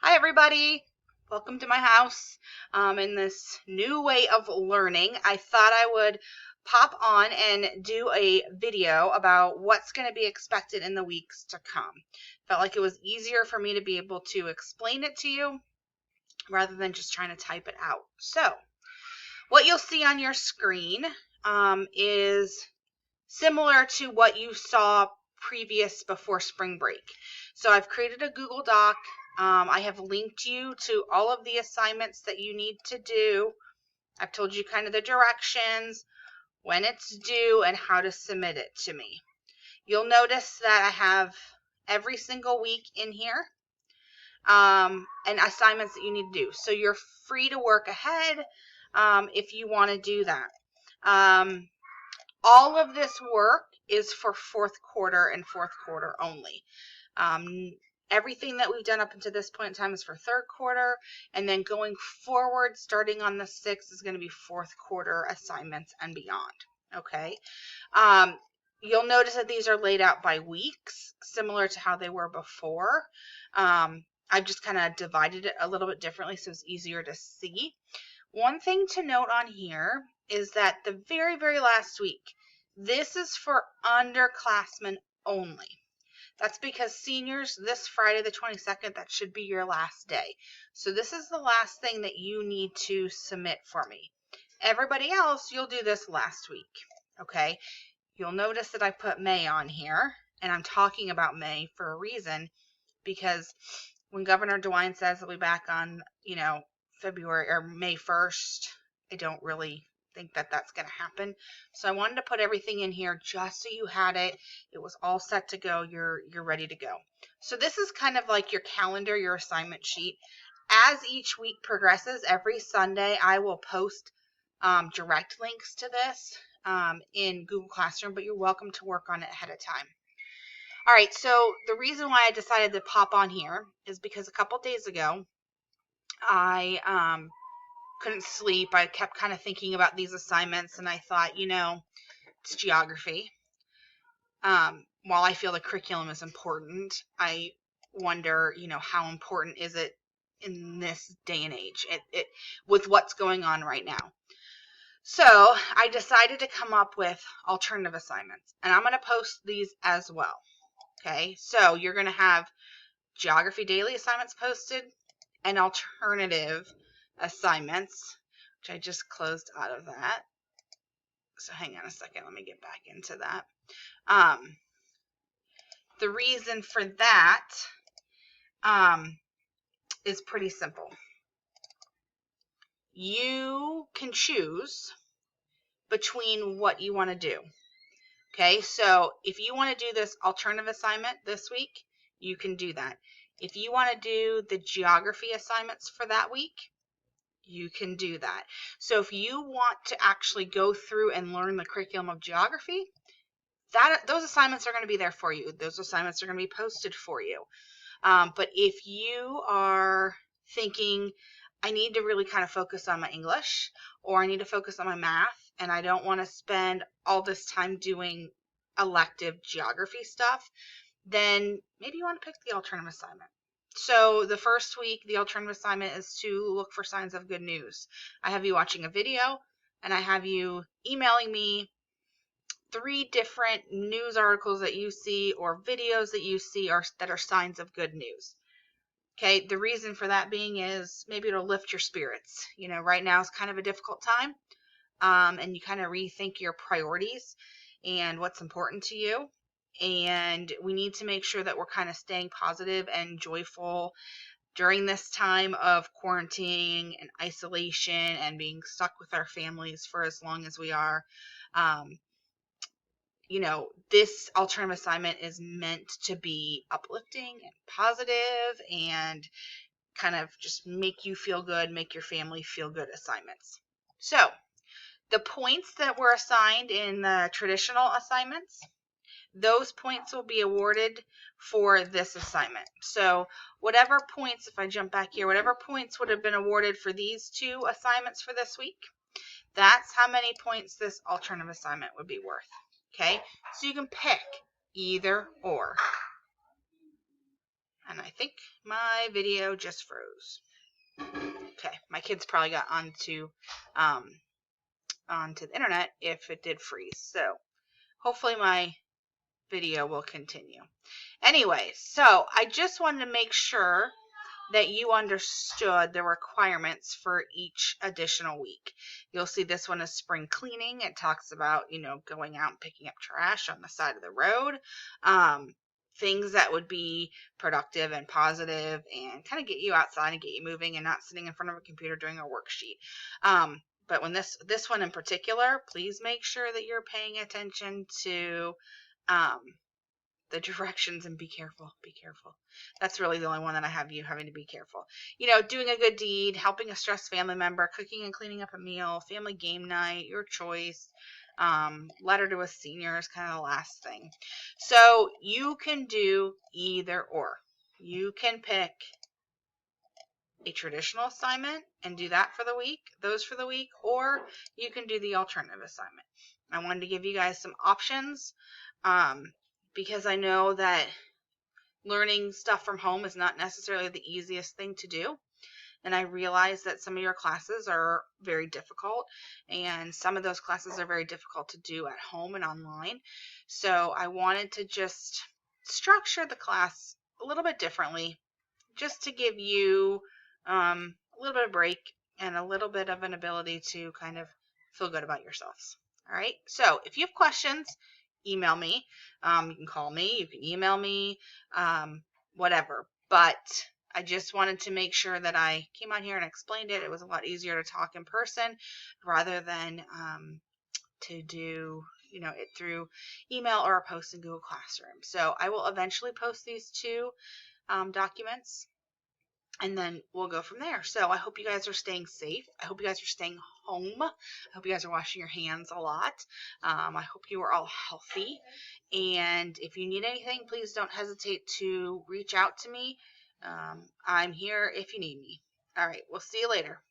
Hi everybody, welcome to my house. In this new way of learning, I thought I would pop on and do a video about what's going to be expected in the weeks to come. Felt like it was easier for me to be able to explain it to you rather than just trying to type it out. So, what you'll see on your screen is similar to what you saw before spring break. So I've created a Google Doc. I have linked you to all of the assignments that you need to do. I've told you kind of the directions, when it's due, and how to submit it to me. You'll notice that I have every single week in here and assignments that you need to do. So you're free to work ahead if you want to do that. All of this work is for fourth quarter and fourth quarter only. Everything that we've done up until this point in time is for third quarter, and then going forward, starting on the 6th, is going to be fourth quarter assignments and beyond. Okay. You'll notice that these are laid out by weeks, similar to how they were before. I've just kind of divided it a little bit differently so it's easier to see. One thing to note on here is that the very, very last week, this is for underclassmen only. That's because seniors, this Friday the 22nd, that should be your last day. So this is the last thing that you need to submit for me. Everybody else, you'll do this last week, okay? You'll notice that I put May on here, and I'm talking about May for a reason, because when Governor DeWine says he'll be back on, February or May 1st, I don't really think that that's going to happen. So I wanted to put everything in here just so you had it. It was all set to go. You're ready to go. So this is kind of like your calendar, your assignment sheet. As each week progresses, every Sunday I will post direct links to this in Google Classroom, but you're welcome to work on it ahead of time. All right, so the reason why I decided to pop on here is because a couple days ago, I couldn't sleep. I kept kind of thinking about these assignments, and I thought, it's geography. While I feel the curriculum is important, I wonder, how important is it in this day and age, with what's going on right now. So I decided to come up with alternative assignments, and I'm going to post these as well. Okay, so you're going to have geography daily assignments posted and alternative assignments, which I just closed out of that. So hang on a second, let me get back into that. The reason for that is pretty simple. You can choose between what you want to do. Okay, so if you want to do this alternative assignment this week, you can do that. If you want to do the geography assignments for that week, you can do that. So if you want to actually go through and learn the curriculum of geography, those assignments are going to be there for you. Those assignments are going to be posted for you. But if you are thinking, I need to really kind of focus on my English, or I need to focus on my math, and I don't want to spend all this time doing elective geography stuff, then maybe you want to pick the alternative assignment. So the first week, the alternative assignment is to look for signs of good news. I have you watching a video, and I have you emailing me 3 different news articles that you see or videos that you see that are signs of good news. Okay, the reason for that being is maybe it'll lift your spirits. Right now is kind of a difficult time, and you kind of rethink your priorities and what's important to you. And we need to make sure that we're kind of staying positive and joyful during this time of quarantining and isolation and being stuck with our families for as long as we are. This alternative assignment is meant to be uplifting and positive and kind of just make you feel good, make your family feel good assignments. So the points that were assigned in the traditional assignments, those points will be awarded for this assignment. So whatever points, if I jump back here, whatever points would have been awarded for these 2 assignments for this week, that's how many points this alternative assignment would be worth. Okay, so you can pick either or. And I think my video just froze. Okay, my kids probably got onto the internet if it did freeze. So hopefully my video will continue. Anyway, so I just wanted to make sure that you understood the requirements for each additional week. You'll see this one is spring cleaning. It talks about, going out and picking up trash on the side of the road. Things that would be productive and positive and kind of get you outside and get you moving and not sitting in front of a computer doing a worksheet. But when this one in particular, please make sure that you're paying attention to the directions and be careful. Be careful. That's really the only one that I have you having to be careful. Doing a good deed, helping a stressed family member, cooking and cleaning up a meal, family game night, your choice. Letter to a senior is kind of the last thing. So you can do either or. You can pick a traditional assignment and do that for the week, or you can do the alternative assignment. I wanted to give you guys some options because I know that learning stuff from home is not necessarily the easiest thing to do. And I realize that some of your classes are very difficult, and some of those classes are very difficult to do at home and online. So I wanted to just structure the class a little bit differently, just to give you a little bit of break and a little bit of an ability to kind of feel good about yourselves. All right. So if you have questions, email me. You can call me. You can email me. Whatever. But I just wanted to make sure that I came on here and explained it. It was a lot easier to talk in person rather than to do it through email or a post in Google Classroom. So I will eventually post these two documents, and then we'll go from there. So I hope you guys are staying safe. I hope you guys are staying home. I hope you guys are washing your hands a lot. I hope you are all healthy. And if you need anything, please don't hesitate to reach out to me. I'm here if you need me. All right, we'll see you later.